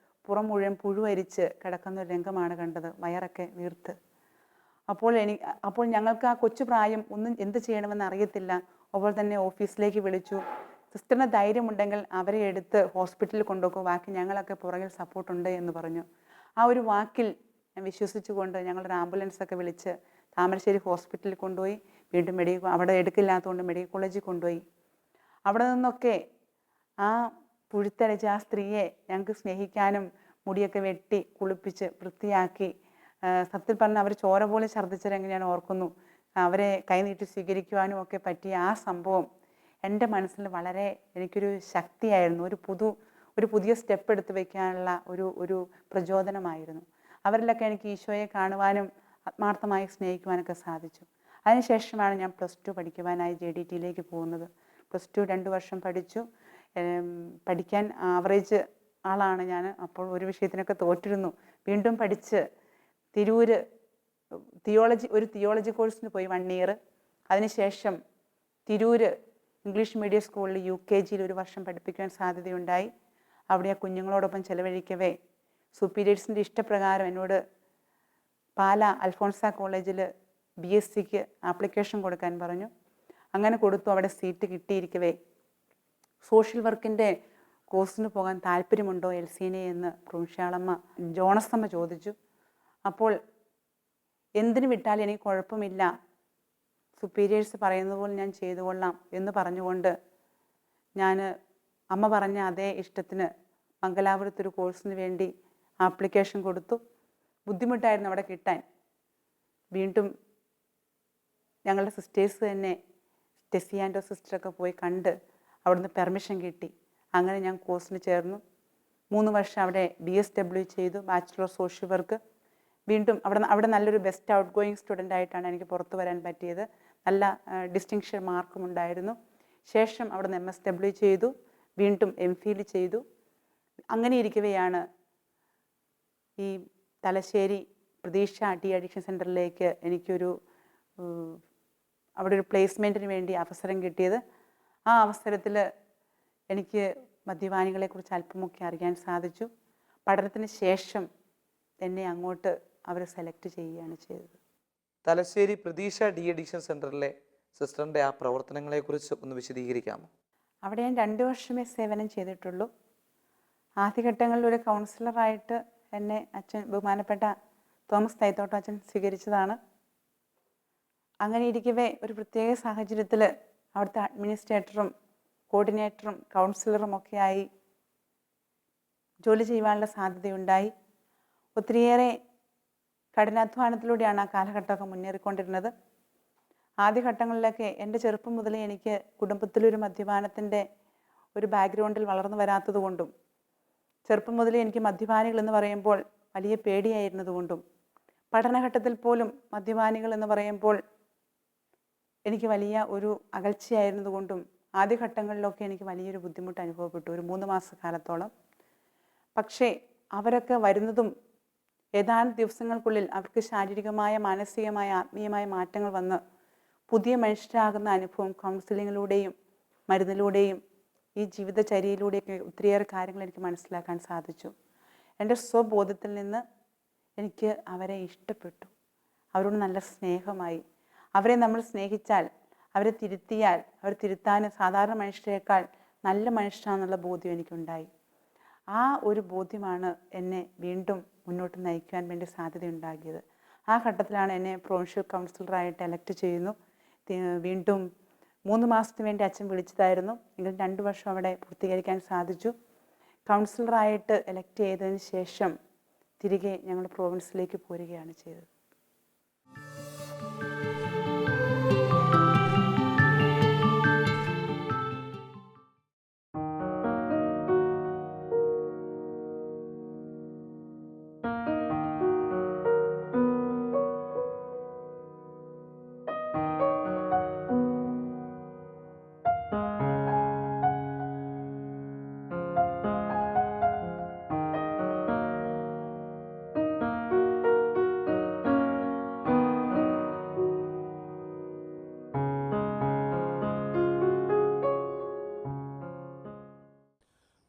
പുറം മുഴുവൻ പുഴുവരിച്ച് കിടക്കുന്ന ഒരു രംഗമാണ് കണ്ടത്, വയറൊക്കെ വീർത്ത്. അപ്പോൾ ഞങ്ങൾക്ക് ആ കൊച്ചു പ്രായം ഒന്നും എന്ത് ചെയ്യണമെന്ന് അറിയത്തില്ല. അപ്പോൾ തന്നെ ഓഫീസിലേക്ക് വിളിച്ചു. സിസ്റ്ററിന് ധൈര്യമുണ്ടെങ്കിൽ അവരെ എടുത്ത് ഹോസ്പിറ്റലിൽ കൊണ്ടുപോകും, ബാക്കി ഞങ്ങളൊക്കെ പുറകിൽ സപ്പോർട്ടുണ്ട് എന്ന് പറഞ്ഞു. ആ ഒരു വാക്കിൽ ഞാൻ വിശ്വസിച്ചുകൊണ്ട് ഞങ്ങളൊരു ആംബുലൻസൊക്കെ വിളിച്ച് താമരശ്ശേരി ഹോസ്പിറ്റലിൽ കൊണ്ടുപോയി. വീണ്ടും അവിടെ എടുക്കില്ലാത്തതുകൊണ്ട് മെഡിക്കൽ കോളേജിൽ കൊണ്ടുപോയി. അവിടെ നിന്നൊക്കെ ആ പുഴുത്തരച്ച ആ സ്ത്രീയെ ഞങ്ങൾക്ക് സ്നേഹിക്കാനും മുടിയൊക്കെ വെട്ടി കുളിപ്പിച്ച് വൃത്തിയാക്കി, സത്യത്തിൽ പറഞ്ഞാൽ അവർ ചോര പോലെ ഛർദ്ദിച്ചതെങ്ങനെ ഞാൻ ഓർക്കുന്നു. അവരെ കൈനീട്ടി സ്വീകരിക്കുവാനും ഒക്കെ പറ്റിയ ആ സംഭവം എൻ്റെ മനസ്സിൽ വളരെ എനിക്കൊരു ശക്തിയായിരുന്നു. ഒരു പുതിയ സ്റ്റെപ്പ് എടുത്ത് വയ്ക്കാനുള്ള ഒരു പ്രചോദനമായിരുന്നു. അവരിലൊക്കെ എനിക്ക് ഈശോയെ കാണുവാനും ആത്മാർത്ഥമായി സ്നേഹിക്കുവാനൊക്കെ സാധിച്ചു. അതിനുശേഷമാണ് ഞാൻ +2 പഠിക്കുവാനായി JDTയിലേക്ക് പോകുന്നത്. +2 2 വർഷം പഠിച്ചു. പഠിക്കാൻ ആവറേജ് ആളാണ് ഞാൻ. അപ്പോൾ ഒരു വിഷയത്തിനൊക്കെ തോറ്റിരുന്നു. വീണ്ടും പഠിച്ച് തിരൂര് തിയോളജി കോഴ്സിന് പോയി 1 ഇയർ. അതിനുശേഷം തിരൂര് ഇംഗ്ലീഷ് മീഡിയം സ്കൂളിൽ UKGയിൽ 1 വർഷം പഠിപ്പിക്കുവാൻ സാധ്യതയുണ്ടായി. അവിടെ ആ കുഞ്ഞുങ്ങളോടൊപ്പം ചെലവഴിക്കവേ സുപ്പീരിയേഴ്സിൻ്റെ ഇഷ്ടപ്രകാരം എന്നോട് പാല അൽഫോൺസ കോളേജിൽ BScക്ക് ആപ്ലിക്കേഷൻ കൊടുക്കാൻ പറഞ്ഞു. അങ്ങനെ കൊടുത്തു. അവിടെ സീറ്റ് കിട്ടിയിരിക്കവേ സോഷ്യൽ വർക്കിൻ്റെ കോഴ്സിന് പോകാൻ താല്പര്യമുണ്ടോ എൽസീനെ എന്ന് പ്രൊവിൻഷ്യാളമ്മ ജോണസമ്മ ചോദിച്ചു. അപ്പോൾ എന്തിനു വിട്ടാലും എനിക്ക് കുഴപ്പമില്ല, സുപ്പീരിയേഴ്സ് പറയുന്നത് പോലെ ഞാൻ ചെയ്തു കൊള്ളാം എന്ന് പറഞ്ഞുകൊണ്ട് ഞാൻ അമ്മ പറഞ്ഞ അതേ ഇഷ്ടത്തിന് മംഗലാപുരത്തൊരു കോഴ്സിന് വേണ്ടി ആപ്ലിക്കേഷൻ കൊടുത്തു. ബുദ്ധിമുട്ടായിരുന്നു അവിടെ കിട്ടാൻ. വീണ്ടും ഞങ്ങളുടെ സിസ്റ്റേഴ്സ് തന്നെ ടെസ്സി ആൻഡോ സിസ്റ്ററൊക്കെ പോയി കണ്ട് അവിടുന്ന് പെർമിഷൻ കിട്ടി. അങ്ങനെ ഞാൻ കോഴ്സിന് ചേർന്നു. 3 വർഷം അവിടെ BSW ചെയ്തു, ബാച്ചിലർ ഓഫ് സോഷ്യൽ വർക്ക്. വീണ്ടും അവിടെ നല്ലൊരു ബെസ്റ്റ് ഔട്ട് ഗോയിങ് സ്റ്റുഡൻ്റ് ആയിട്ടാണ് എനിക്ക് പുറത്തു വരാൻ പറ്റിയത്. നല്ല ഡിസ്റ്റിങ്ഷൻ മാർക്കും ഉണ്ടായിരുന്നു. ശേഷം അവിടുന്ന് MSW ചെയ്തു, വീണ്ടും MPhil ചെയ്തു. അങ്ങനെ ഇരിക്കവെയാണ് ഈ തലശ്ശേരി പ്രതീക്ഷ ഡി അഡിക്ഷൻ സെൻറ്ററിലേക്ക് എനിക്കൊരു അവിടെ ഒരു പ്ലേസ്മെൻറ്റിന് വേണ്ടി അവസരം കിട്ടിയത്. ആ അവസരത്തിൽ എനിക്ക് മദ്യപാനികളെക്കുറിച്ച് അല്പമൊക്കെ അറിയാൻ സാധിച്ചു. പഠനത്തിന് ശേഷം എന്നെ അങ്ങോട്ട് അവർ സെലക്ട് ചെയ്യുകയാണ് ചെയ്തത്. തലശ്ശേരി പ്രതീക്ഷ ഡി അഡിക്ഷൻ സെൻറ്ററിലെ സിസ്റ്ററിൻ്റെ ആ പ്രവർത്തനങ്ങളെക്കുറിച്ച് ഒന്ന് വിശദീകരിക്കാമോ? അവിടെ ഞാൻ 2 വർഷമേ സേവനം ചെയ്തിട്ടുള്ളൂ. ആദ്യഘട്ടങ്ങളിൽ ഒരു കൗൺസിലറായിട്ട് എന്നെ ബഹുമാനപ്പെട്ട തോമസ് തൈത്തോട്ടം അച്ഛൻ സ്വീകരിച്ചതാണ്. അങ്ങനെ ഇരിക്കവേ ഒരു പ്രത്യേക സാഹചര്യത്തിൽ അവിടുത്തെ അഡ്മിനിസ്ട്രേറ്ററും കോർഡിനേറ്ററും കൗൺസിലറും ഒക്കെയായി ജോലി ചെയ്യുവാനുള്ള സാധ്യതയുണ്ടായി. ഒത്തിരിയേറെ കഠിനാധ്വാനത്തിലൂടെയാണ് ആ കാലഘട്ടമൊക്കെ മുന്നേറിക്കൊണ്ടിരുന്നത്. ആദ്യഘട്ടങ്ങളിലൊക്കെ എൻ്റെ ചെറുപ്പം മുതലേ എനിക്ക് കുടുംബത്തിലൊരു മദ്യപാനത്തിൻ്റെ ഒരു ബാക്ക്ഗ്രൗണ്ടിൽ വളർന്നു വരാത്തത് കൊണ്ടും ചെറുപ്പം മുതലേ എനിക്ക് മദ്യപാനികൾ എന്ന് പറയുമ്പോൾ വലിയ പേടിയായിരുന്നതുകൊണ്ടും പഠനഘട്ടത്തിൽ പോലും മദ്യപാനികൾ എന്ന് പറയുമ്പോൾ എനിക്ക് വലിയ ഒരു അകൽച്ചയായിരുന്നതുകൊണ്ടും ആദ്യഘട്ടങ്ങളിലൊക്കെ എനിക്ക് വലിയൊരു ബുദ്ധിമുട്ട് അനുഭവപ്പെട്ടു, ഒരു 3 മാസക്കാലത്തോളം. പക്ഷേ അവരൊക്കെ വരുന്നതും ഏതാനും ദിവസങ്ങൾക്കുള്ളിൽ അവർക്ക് ശാരീരികമായ, മാനസികമായ, ആത്മീയമായ മാറ്റങ്ങൾ വന്ന് പുതിയ മനുഷ്യരാകുന്ന അനുഭവം കൗൺസിലിങ്ങിലൂടെയും മരുന്നിലൂടെയും ഈ ജീവിതചര്യയിലൂടെയൊക്കെ ഒത്തിരിയേറെ കാര്യങ്ങൾ എനിക്ക് മനസ്സിലാക്കാൻ സാധിച്ചു. എൻ്റെ സ്വബോധത്തിൽ നിന്ന് എനിക്ക് അവരെ ഇഷ്ടപ്പെട്ടു. അവരോട് നല്ല സ്നേഹമായി. അവരെ നമ്മൾ സ്നേഹിച്ചാൽ, അവരെ തിരുത്തിയാൽ, അവർ തിരുത്താൻ സാധാരണ മനുഷ്യരെക്കാൾ നല്ല മനുഷ്യരാണെന്നുള്ള ബോധ്യം എനിക്കുണ്ടായി. ആ ഒരു ബോധ്യമാണ് എന്നെ വീണ്ടും മുന്നോട്ട് നയിക്കാൻ വേണ്ടി സാധ്യതയുണ്ടാക്കിയത്. ആ ഘട്ടത്തിലാണ് എന്നെ പ്രൊവിൻഷ്യൽ കൗൺസിലറായിട്ട് എലക്ട് ചെയ്യുന്നു. വീണ്ടും 3 മാസത്തിന് വേണ്ടി അച്ഛൻ വിളിച്ചതായിരുന്നു. എങ്കിലും 2 വർഷം അവിടെ പൂർത്തീകരിക്കാൻ സാധിച്ചു. കൗൺസിലറായിട്ട് എലക്ട് ചെയ്തതിന് ശേഷം തിരികെ ഞങ്ങൾ പ്രോവിൻസിലേക്ക് പോരുകയാണ് ചെയ്തത്.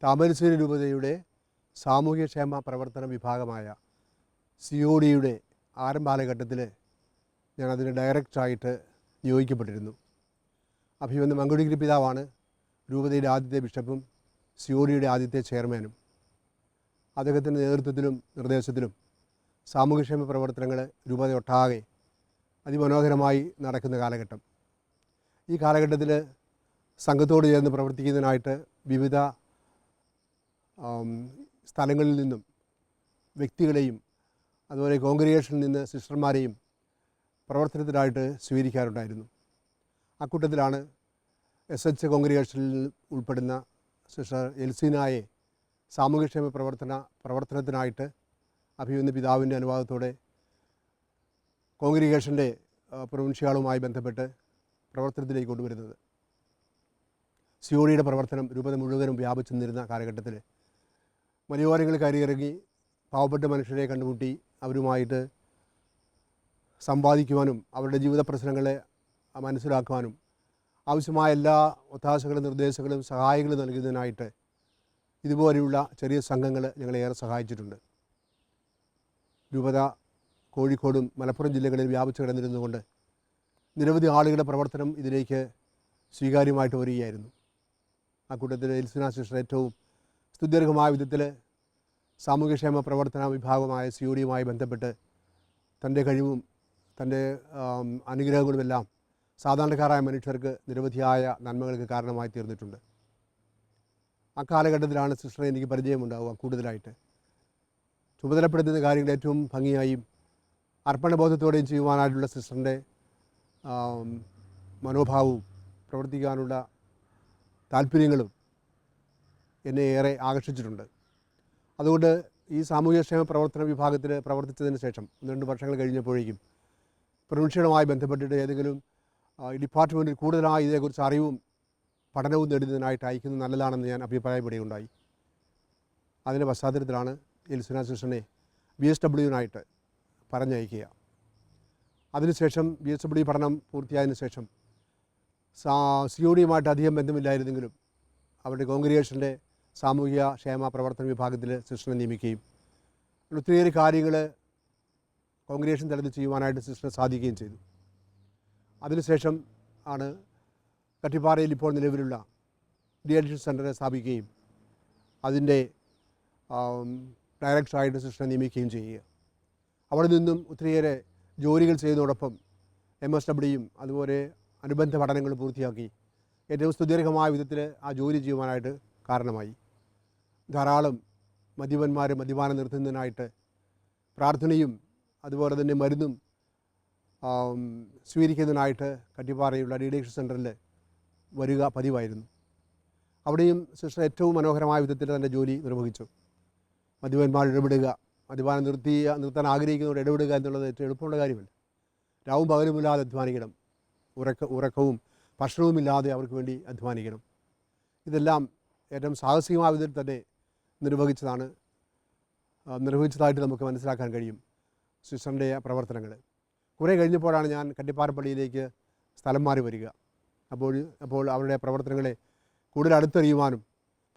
താമരശ്ശേരി രൂപതയുടെ സാമൂഹ്യക്ഷേമ പ്രവർത്തന വിഭാഗമായ CODയുടെ ആരംഭ കാലഘട്ടത്തിൽ ഞാനതിന് ഡയറക്ടറായിട്ട് നിയോഗിക്കപ്പെട്ടിരുന്നു. അഭിമന്യ മങ്കുടിഗിരി പിതാവാണ് രൂപതയുടെ ആദ്യത്തെ ബിഷപ്പും CODയുടെ ആദ്യത്തെ ചെയർമാനും. അദ്ദേഹത്തിൻ്റെ നേതൃത്വത്തിലും നിർദ്ദേശത്തിലും സാമൂഹ്യക്ഷേമ പ്രവർത്തനങ്ങൾ രൂപതയൊട്ടാകെ അതിമനോഹരമായി നടക്കുന്ന കാലഘട്ടം. ഈ കാലഘട്ടത്തിൽ സംഘത്തോട് ചേർന്ന് പ്രവർത്തിക്കുന്നതിനായിട്ട് വിവിധ സ്ഥലങ്ങളിൽ നിന്നും വ്യക്തികളെയും അതുപോലെ കോൺഗ്രിഗേഷനിൽ നിന്ന് സിസ്റ്റർമാരെയും പ്രവർത്തനത്തിനായിട്ട് സ്വീകരിക്കാറുണ്ടായിരുന്നു. അക്കൂട്ടത്തിലാണ് SH കോൺഗ്രിഗേഷനിൽ ഉൾപ്പെടുന്ന സിസ്റ്റർ എൽസീനായെ സാമൂഹ്യക്ഷേമ പ്രവർത്തനത്തിനായിട്ട് അഭിമന്യ പിതാവിൻ്റെ അനുവാദത്തോടെ കോൺഗ്രിഗേഷൻ്റെ പ്രൊവിൻഷ്യലുമായി ബന്ധപ്പെട്ട് പ്രവർത്തനത്തിലേക്ക് കൊണ്ടുവരുന്നത്. COD പ്രവർത്തനം രൂപത മുഴുവനും വ്യാപിച്ചു നിന്നിരുന്ന കാലഘട്ടത്തിൽ മലയോരങ്ങളിൽ കയറിയിറങ്ങി പാവപ്പെട്ട മനുഷ്യരെ കണ്ടുമുട്ടി അവരുമായിട്ട് സമ്പാദിക്കുവാനും അവരുടെ ജീവിത പ്രശ്നങ്ങളെ മനസ്സിലാക്കുവാനും ആവശ്യമായ എല്ലാ ഒത്താശകളും നിർദ്ദേശങ്ങളും സഹായങ്ങളും നൽകുന്നതിനായിട്ട് ഇതുപോലെയുള്ള ചെറിയ സംഘങ്ങൾ ഞങ്ങളെ ഏറെ സഹായിച്ചിട്ടുണ്ട്. രൂപത കോഴിക്കോടും മലപ്പുറം ജില്ലകളിൽ വ്യാപിച്ചു കിടന്നിരുന്നുകൊണ്ട് നിരവധി ആളുകളുടെ പ്രവർത്തനം ഇതിലേക്ക് സ്വീകാര്യമായിട്ട് വരികയായിരുന്നു. ആ കൂട്ടത്തിൽ എൽസിന സിസ്റ്റർ ഏറ്റവും സ്തുത്യർഹമായ വിധത്തിൽ സാമൂഹ്യക്ഷേമ പ്രവർത്തന വിഭാഗമായ COD ബന്ധപ്പെട്ട് തൻ്റെ കഴിവും തൻ്റെ അനുഗ്രഹങ്ങളുമെല്ലാം സാധാരണക്കാരായ മനുഷ്യർക്ക് നിരവധിയായ നന്മകൾക്ക് കാരണമായി തീർന്നിട്ടുണ്ട്. ആ കാലഘട്ടത്തിലാണ് സിസ്റ്ററെ എനിക്ക് പരിചയമുണ്ടാവുക കൂടുതലായിട്ട്. ചുമതലപ്പെടുത്തുന്ന കാര്യങ്ങൾ ഏറ്റവും ഭംഗിയായും അർപ്പണബോധത്തോടെയും ചെയ്യുവാനായിട്ടുള്ള സിസ്റ്ററിൻ്റെ മനോഭാവവും പ്രവർത്തിക്കാനുള്ള താല്പര്യങ്ങളും എന്നെ ഏറെ ആകർഷിച്ചിട്ടുണ്ട്. അതുകൊണ്ട് ഈ സാമൂഹ്യക്ഷേമ പ്രവർത്തന വിഭാഗത്തിൽ പ്രവർത്തിച്ചതിന് ശേഷം 1-2 വർഷങ്ങൾ കഴിഞ്ഞപ്പോഴേക്കും പ്രൊവിൻഷ്യലുമായി ബന്ധപ്പെട്ടിട്ട് ഏതെങ്കിലും ഡിപ്പാർട്ട്മെൻറ്റിൽ കൂടുതലായി ഇതേക്കുറിച്ച് അറിവും പഠനവും നേടുന്നതിനായിട്ട് അയക്കുന്നത് നല്ലതാണെന്ന് ഞാൻ അഭിപ്രായപ്പെടുകയുണ്ടായി. അതിൻ്റെ പശ്ചാത്തലത്തിലാണ് എൽസിന സിസ്റ്ററിനെ BSW പറഞ്ഞയക്കുക. അതിനുശേഷം BSW പഠനം പൂർത്തിയായതിനു ശേഷം COD അധികം ബന്ധമില്ലായിരുന്നെങ്കിലും അവരുടെ കോൺഗ്രിഗേഷൻ്റെ സാമൂഹിക ക്ഷേമ പ്രവർത്തന വിഭാഗത്തിൽ സിസ്റ്ററിനെ നിയമിക്കുകയും ഒത്തിരിയേറെ കാര്യങ്ങൾ കോൺഗ്രിഗേഷൻ തലത്തിൽ ചെയ്യുവാനായിട്ട് സിസ്റ്ററിന് സാധിക്കുകയും ചെയ്തു. അതിനുശേഷം ആണ് കട്ടിപ്പാറയിൽ ഇപ്പോൾ നിലവിലുള്ള ഡീഅഡിക്ഷൻ സെൻ്ററെ സ്ഥാപിക്കുകയും അതിൻ്റെ ഡയറക്ടറായിട്ട് സിസ്റ്ററിനെ നിയമിക്കുകയും ചെയ്യുക. അവിടെ നിന്നും ഒത്തിരിയേറെ ജോലികൾ ചെയ്യുന്നതോടൊപ്പം MSW അതുപോലെ അനുബന്ധ പഠനങ്ങൾ പൂർത്തിയാക്കി ഏറ്റവും സുദീർഘമായ വിധത്തിൽ ആ ജോലി ചെയ്യുവാനായിട്ട് കാരണമായി. ധാരാളം മദ്യപന്മാർ മദ്യപാനം നിർത്തുന്നതിനായിട്ട് പ്രാർത്ഥനയും അതുപോലെ തന്നെ മരുന്നും സ്വീകരിക്കുന്നതിനായിട്ട് കട്ടിപ്പാറയുള്ള ഡീഅഡിക്ഷൻ സെൻ്ററിൽ വരിക പതിവായിരുന്നു. അവിടെയും സിസ്റ്റർ ഏറ്റവും മനോഹരമായ വിധത്തിൽ തൻ്റെ ജോലി നിർവഹിച്ചു. മദ്യപന്മാർ ഇടപെടുക, മദ്യപാനം നിർത്താൻ ആഗ്രഹിക്കുന്നവരോട് ഇടപെടുക എന്നുള്ളത് ഏറ്റവും എളുപ്പമുള്ള കാര്യമല്ല. രാവും പകലുമില്ലാതെ അധ്വാനിക്കണം, ഉറക്കവും ഭക്ഷണവുമില്ലാതെ അവർക്ക് വേണ്ടി അധ്വാനിക്കണം. ഇതെല്ലാം ഏറ്റവും സാഹസികമായ വിധത്തിൽ തന്നെ നിർവഹിച്ചതായിട്ട് നമുക്ക് മനസ്സിലാക്കാൻ കഴിയും സിസ്റ്ററിൻ്റെ പ്രവർത്തനങ്ങൾ. കുറേ കഴിഞ്ഞപ്പോഴാണ് ഞാൻ കട്ടിപ്പാറ പള്ളിയിലേക്ക് സ്ഥലം മാറി വരിക. അപ്പോൾ അവരുടെ പ്രവർത്തനങ്ങളെ കൂടുതൽ അടുത്തറിയുവാനും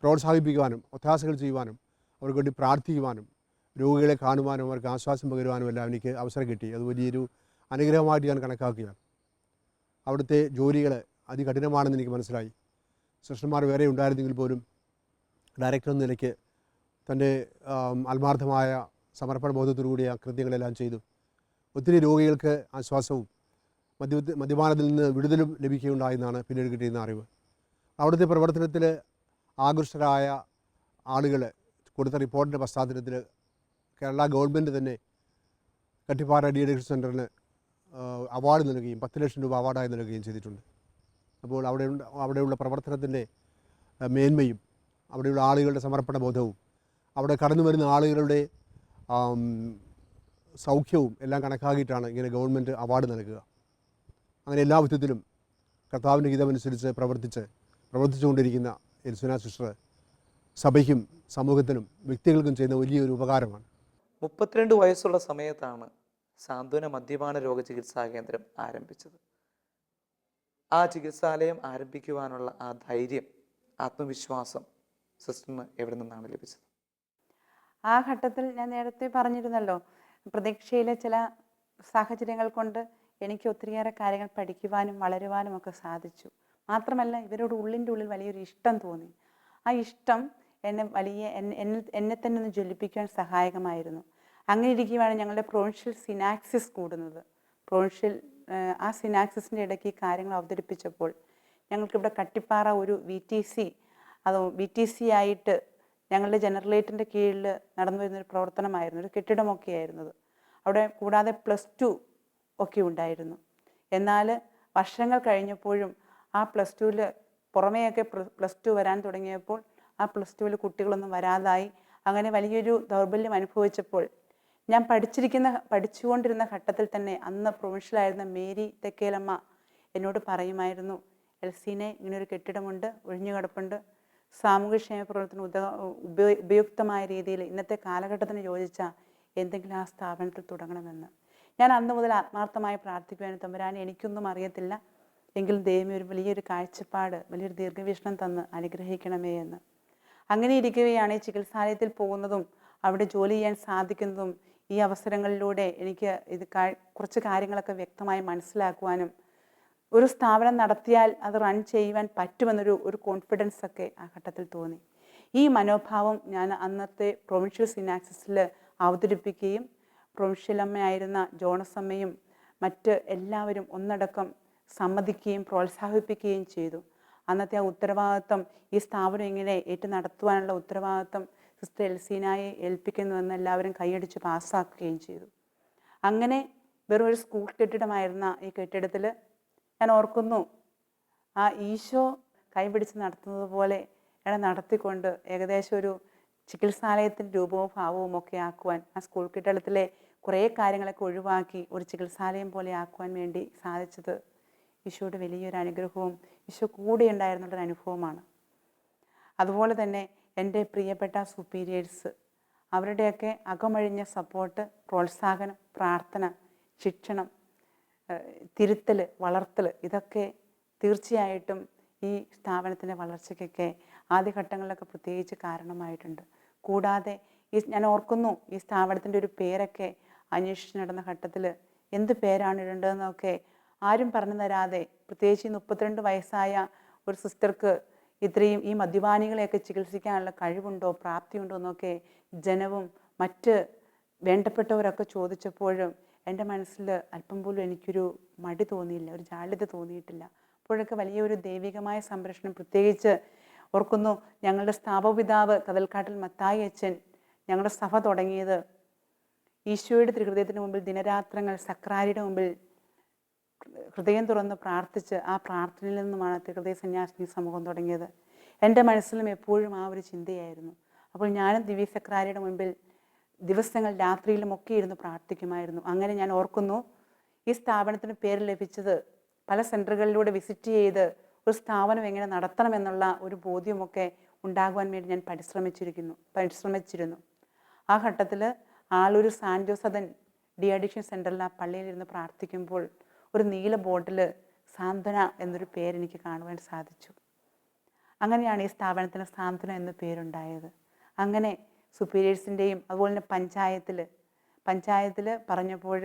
പ്രോത്സാഹിപ്പിക്കുവാനും ഒത്താശകൾ ചെയ്യുവാനും അവർക്ക് വേണ്ടി പ്രാർത്ഥിക്കുവാനും രോഗികളെ കാണുവാനും അവർക്ക് ആശ്വാസം പകരുവാനും എല്ലാം എനിക്ക് അവസരം കിട്ടി. അത് വലിയൊരു അനുഗ്രഹമായിട്ട് ഞാൻ കണക്കാക്കുകയാണ്. അവിടുത്തെ ജോലികൾ അതികഠിനമാണെന്ന് എനിക്ക് മനസ്സിലായി. സിസ്റ്റർമാർ വേറെ ഉണ്ടായിരുന്നെങ്കിൽ പോലും ഡയറക്ടർ എന്ന നിലയ്ക്ക് തൻ്റെ ആത്മാർത്ഥമായ സമർപ്പണ ബോധത്തോടുകൂടി ആ കൃത്യങ്ങളെല്ലാം ചെയ്തു. ഒത്തിരി രോഗികൾക്ക് ആശ്വാസവും മദ്യപാനത്തിൽ നിന്ന് വിടുതലും ലഭിക്കുകയുണ്ടായെന്നാണ് പിന്നീട് കിട്ടിയിരുന്ന അറിവ്. അവിടുത്തെ പ്രവർത്തനത്തിൽ ആകൃഷ്ടരായ ആളുകൾ കൊടുത്ത റിപ്പോർട്ടിൻ്റെ പശ്ചാത്തലത്തിൽ കേരള ഗവൺമെൻറ് തന്നെ കട്ടിപ്പാറ ഡീഅഡിക്ഷൻ സെൻ്ററിന് അവാർഡ് നൽകുകയും 10 ലക്ഷം രൂപ അവാർഡായി നൽകുകയും ചെയ്തിട്ടുണ്ട്. അപ്പോൾ അവിടെയുള്ള പ്രവർത്തനത്തിൻ്റെ മേന്മയും അവിടെയുള്ള ആളുകളുടെ സമർപ്പണ ബോധവും അവിടെ കടന്നു വരുന്ന ആളുകളുടെ സൗഖ്യവും എല്ലാം കണക്കാക്കിയിട്ടാണ് ഇങ്ങനെ ഗവൺമെൻറ് അവാർഡ് നൽകുക. അങ്ങനെ എല്ലാ വിധത്തിലും കർത്താവിൻ്റെ ഗീതമനുസരിച്ച് പ്രവർത്തിച്ചുകൊണ്ടിരിക്കുന്ന എൽസിന സിസ്റ്റർ സഭയ്ക്കും സമൂഹത്തിനും വ്യക്തികൾക്കും ചെയ്യുന്ന വലിയൊരു ഉപകാരമാണ്. 32 വയസ്സുള്ള സമയത്താണ് സാന്ത്വന മദ്യപാന രോഗ ചികിത്സാ കേന്ദ്രം ആരംഭിച്ചത്. ആ ചികിത്സാലയം ആരംഭിക്കുവാനുള്ള ആ ധൈര്യം, ആത്മവിശ്വാസം സിസ്റ്ററിന് എവിടെ നിന്നാണ് ലഭിച്ചത്? ആ ഘട്ടത്തിൽ ഞാൻ നേരത്തെ പറഞ്ഞിരുന്നല്ലോ, പ്രതീക്ഷയിലെ ചില സാഹചര്യങ്ങൾ കൊണ്ട് എനിക്ക് ഒത്തിരിയേറെ കാര്യങ്ങൾ പഠിക്കുവാനും വളരുവാനും ഒക്കെ സാധിച്ചു. മാത്രമല്ല ഇവരോട് ഉള്ളിൻ്റെ ഉള്ളിൽ വലിയൊരു ഇഷ്ടം തോന്നി. ആ ഇഷ്ടം എന്നെ തന്നെ ഒന്ന് ജ്വലിപ്പിക്കാൻ സഹായകമായിരുന്നു. അങ്ങനെ ഇരിക്കുകയാണ് ഞങ്ങളുടെ പ്രൊവിൻഷ്യൽ സിനാക്സിസ് കൂടുന്നത്. ആ സിനാക്സിസിൻ്റെ ഇടയ്ക്ക് കാര്യങ്ങൾ അവതരിപ്പിച്ചപ്പോൾ ഞങ്ങൾക്കിവിടെ കട്ടിപ്പാറ ഒരു VTC ആയിട്ട് ഞങ്ങളുടെ ജനറലേറ്റിൻ്റെ കീഴിൽ നടന്നു വരുന്നൊരു പ്രവർത്തനമായിരുന്നു, ഒരു കെട്ടിടമൊക്കെ ആയിരുന്നത്. അവിടെ കൂടാതെ +2 ഒക്കെ ഉണ്ടായിരുന്നു. എന്നാൽ വർഷങ്ങൾ കഴിഞ്ഞപ്പോഴും ആ +2-ൽ പുറമേയൊക്കെ +2 വരാൻ തുടങ്ങിയപ്പോൾ ആ +2-ൽ കുട്ടികളൊന്നും വരാതായി. അങ്ങനെ വലിയൊരു ദൗർബല്യം അനുഭവിച്ചപ്പോൾ ഞാൻ പഠിച്ചുകൊണ്ടിരുന്ന ഘട്ടത്തിൽ തന്നെ അന്ന് പ്രൊവിൻഷ്യലായിരുന്ന മേരി തെക്കേലമ്മ എന്നോട് പറയുമായിരുന്നു, എൽസീനെ, ഇങ്ങനൊരു കെട്ടിടമുണ്ട്, ഒഴിഞ്ഞു കിടപ്പുണ്ട്, സാമൂഹ്യക്ഷേമ പ്രവർത്തനം ഉപയുക്തമായ രീതിയിൽ ഇന്നത്തെ കാലഘട്ടത്തിന് യോജിച്ച എന്തെങ്കിലും ആ സ്ഥാപനത്തിൽ തുടങ്ങണമെന്ന്. ഞാൻ അന്ന് മുതൽ ആത്മാർത്ഥമായി പ്രാർത്ഥിക്കുവാനും, തമ്പുരാനെ എനിക്കൊന്നും അറിയത്തില്ല, എങ്കിലും ദൈവമേ ഒരു വലിയൊരു കാഴ്ചപ്പാട്, വലിയൊരു ദീർഘവീക്ഷണം തന്ന് അനുഗ്രഹിക്കണമേ എന്ന്. അങ്ങനെ ഇരിക്കുകയാണ് ഈ ചികിത്സാലയത്തിൽ പോകുന്നതും അവിടെ ജോലി ചെയ്യാൻ സാധിക്കുന്നതും. ഈ അവസരങ്ങളിലൂടെ എനിക്ക് കുറച്ച് കാര്യങ്ങളൊക്കെ വ്യക്തമായി മനസ്സിലാക്കുവാനും ഒരു സ്ഥാപനം നടത്തിയാൽ അത് റൺ ചെയ്യുവാൻ പറ്റുമെന്നൊരു കോൺഫിഡൻസ് ഒക്കെ ആ ഘട്ടത്തിൽ തോന്നി. ഈ മനോഭാവം ഞാൻ അന്നത്തെ പ്രൊവിൻഷ്യൽ സിനാക്സിസിൽ അവതരിപ്പിക്കുകയും പ്രൊവിൻഷ്യൽ അമ്മയായിരുന്ന ജോണസമ്മയും മറ്റ് എല്ലാവരും ഒന്നടക്കം സമ്മതിക്കുകയും പ്രോത്സാഹിപ്പിക്കുകയും ചെയ്തു. അന്നത്തെ ആ ഉത്തരവാദിത്വം, ഈ സ്ഥാപനം ഇങ്ങനെ ഏറ്റു നടത്തുവാനുള്ള ഉത്തരവാദിത്വം സിസ്റ്റർ എൽസീനായെ ഏൽപ്പിക്കുന്നുവെന്ന് എല്ലാവരും കൈയടിച്ച് പാസ്സാക്കുകയും ചെയ്തു. അങ്ങനെ വെറും ഒരു സ്കൂൾ കെട്ടിടമായിരുന്ന ഈ കെട്ടിടത്തിൽ ഞാൻ ഓർക്കുന്നു, ആ ഈശോ കൈപിടിച്ച് നടത്തുന്നത് പോലെ നടത്തിക്കൊണ്ട് ഏകദേശം ഒരു ചികിത്സാലയത്തിൻ്റെ രൂപവും ഭാവവും ഒക്കെ ആക്കുവാൻ, ആ സ്കൂൾ കെട്ടിടത്തിലെ കുറേ കാര്യങ്ങളൊക്കെ ഒഴിവാക്കി ഒരു ചികിത്സാലയം പോലെ ആക്കുവാൻ വേണ്ടി സാധിച്ചത് ഈശോയുടെ വലിയൊരു അനുഗ്രഹവും ഈശോ കൂടെ ഉണ്ടായിരുന്നുള്ളൊരു അനുഭവമാണ്. അതുപോലെ തന്നെ എൻ്റെ പ്രിയപ്പെട്ട സുപ്പീരിയേഴ്സ്, അവരുടെയൊക്കെ അകമഴിഞ്ഞ സപ്പോർട്ട്, പ്രോത്സാഹനം, പ്രാർത്ഥന, ശിക്ഷണം, തിരുത്തൽ, വളർത്തൽ, ഇതൊക്കെ തീർച്ചയായിട്ടും ഈ സ്ഥാപനത്തിൻ്റെ വളർച്ചയ്ക്കൊക്കെ ആദ്യഘട്ടങ്ങളിലൊക്കെ പ്രത്യേകിച്ച് കാരണമായിട്ടുണ്ട്. കൂടാതെ ഞാൻ ഓർക്കുന്നു, ഈ സ്ഥാപനത്തിൻ്റെ ഒരു പേരൊക്കെ അന്വേഷിച്ച് നടന്ന ഘട്ടത്തിൽ എന്ത് പേരാണ് ഇടേണ്ടതെന്നൊക്കെ ആരും പറഞ്ഞു തരാതെ, പ്രത്യേകിച്ച് 32 വയസ്സായ ഒരു സിസ്റ്റർക്ക് ഇത്രയും ഈ മദ്യപാനികളെയൊക്കെ ചികിത്സിക്കാനുള്ള കഴിവുണ്ടോ, പ്രാപ്തിയുണ്ടോ എന്നൊക്കെ ജനവും മറ്റ് വേണ്ടപ്പെട്ടവരൊക്കെ ചോദിച്ചപ്പോഴും എൻ്റെ മനസ്സിൽ അല്പം പോലും എനിക്കൊരു മടി തോന്നിയില്ല, ഒരു ജാള്യത തോന്നിയിട്ടില്ല. അപ്പോഴൊക്കെ വലിയൊരു ദൈവികമായ സംരക്ഷണം. പ്രത്യേകിച്ച് ഓർക്കുന്നു, ഞങ്ങളുടെ സ്ഥാപപിതാവ് കതൽക്കാട്ടിൽ മത്തായി അച്ഛൻ ഞങ്ങളുടെ സഭ തുടങ്ങിയത് ഈശോയുടെ തിരുഹൃദയത്തിന് മുമ്പിൽ ദിനരാത്രങ്ങൾ സക്രാരിയുടെ മുമ്പിൽ ഹൃദയം തുറന്ന് പ്രാർത്ഥിച്ച് ആ പ്രാർത്ഥനയിൽ നിന്നുമാണ് തിരുഹൃദയ സന്യാസിനി സമൂഹം തുടങ്ങിയത്. എൻ്റെ മനസ്സിലും എപ്പോഴും ആ ഒരു ചിന്തയായിരുന്നു. അപ്പോൾ ഞാനും ദിവ്യ സക്രാരിയുടെ മുമ്പിൽ ദിവസങ്ങൾ രാത്രിയിലും ഒക്കെ ഇരുന്ന് പ്രാർത്ഥിക്കുമായിരുന്നു. അങ്ങനെ ഞാൻ ഓർക്കുന്നു, ഈ സ്ഥാപനത്തിന് പേര് ലഭിച്ചത് പല സെൻറ്ററുകളിലൂടെ വിസിറ്റ് ചെയ്ത് ഒരു സ്ഥാപനം എങ്ങനെ നടത്തണമെന്നുള്ള ഒരു ബോധ്യമൊക്കെ ഉണ്ടാകുവാൻ വേണ്ടി ഞാൻ പരിശ്രമിച്ചിരുന്നു. ആ ഘട്ടത്തിൽ ആളൂർ സാൻ ജോസദൻ ഡി അഡിക്ഷൻ സെൻറ്ററിൽ ആ പള്ളിയിലിരുന്ന് പ്രാർത്ഥിക്കുമ്പോൾ ഒരു നീല ബോർഡിൽ സാന്ത്വന എന്നൊരു പേരെനിക്ക് കാണുവാൻ സാധിച്ചു. അങ്ങനെയാണ് ഈ സ്ഥാപനത്തിന് സാന്ത്വന എന്ന പേരുണ്ടായത്. അങ്ങനെ സുപ്പീരിയേഴ്സിൻ്റെയും അതുപോലെ തന്നെ പഞ്ചായത്തിൽ പറഞ്ഞപ്പോൾ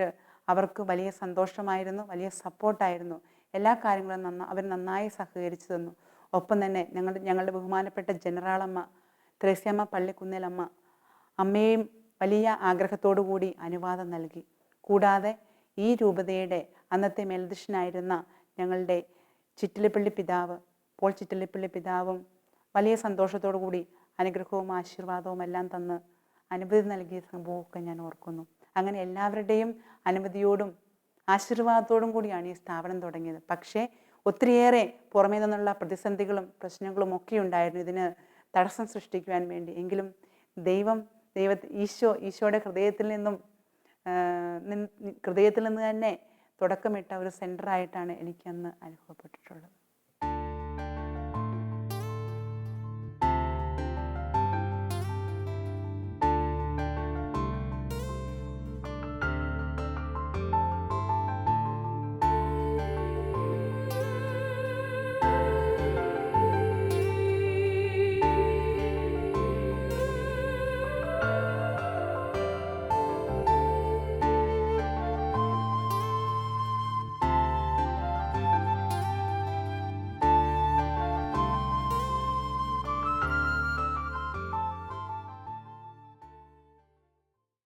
അവർക്ക് വലിയ സന്തോഷമായിരുന്നു, വലിയ സപ്പോർട്ടായിരുന്നു. എല്ലാ കാര്യങ്ങളും അവർ നന്നായി സഹകരിച്ചു തന്നു. ഒപ്പം തന്നെ ഞങ്ങളുടെ ബഹുമാനപ്പെട്ട ജനറാളമ്മ ത്രേസ്യാമ്മ പള്ളിക്കുന്നേലമ്മ അമ്മയും വലിയ ആഗ്രഹത്തോടു കൂടി അനുവാദം നൽകി. കൂടാതെ ഈ രൂപതയുടെ അന്നത്തെ മേൽധ്യക്ഷനായിരുന്ന ഞങ്ങളുടെ ചിറ്റിലപ്പള്ളി പിതാവ് പോൾ ചിറ്റിലപ്പള്ളി പിതാവും വലിയ സന്തോഷത്തോടു കൂടി അനുഗ്രഹവും ആശീർവാദവും എല്ലാം തന്ന് അനുമതി നൽകിയ സംഭവമൊക്കെ ഞാൻ ഓർക്കുന്നു. അങ്ങനെ എല്ലാവരുടെയും അനുമതിയോടും ആശീർവാദത്തോടും കൂടിയാണ് ഈ സ്ഥാപനം തുടങ്ങിയത്. പക്ഷേ ഒത്തിരിയേറെ പുറമേ നിന്നുള്ള പ്രതിസന്ധികളും പ്രശ്നങ്ങളും ഒക്കെ ഉണ്ടായിരുന്നു ഇതിന് തടസ്സം സൃഷ്ടിക്കുവാൻ വേണ്ടി. എങ്കിലും ഈശോയുടെ ഹൃദയത്തിൽ നിന്ന് തന്നെ തുടക്കമിട്ട ഒരു സെൻ്ററായിട്ടാണ് എനിക്കന്ന് അനുഭവപ്പെട്ടിട്ടുള്ളത്.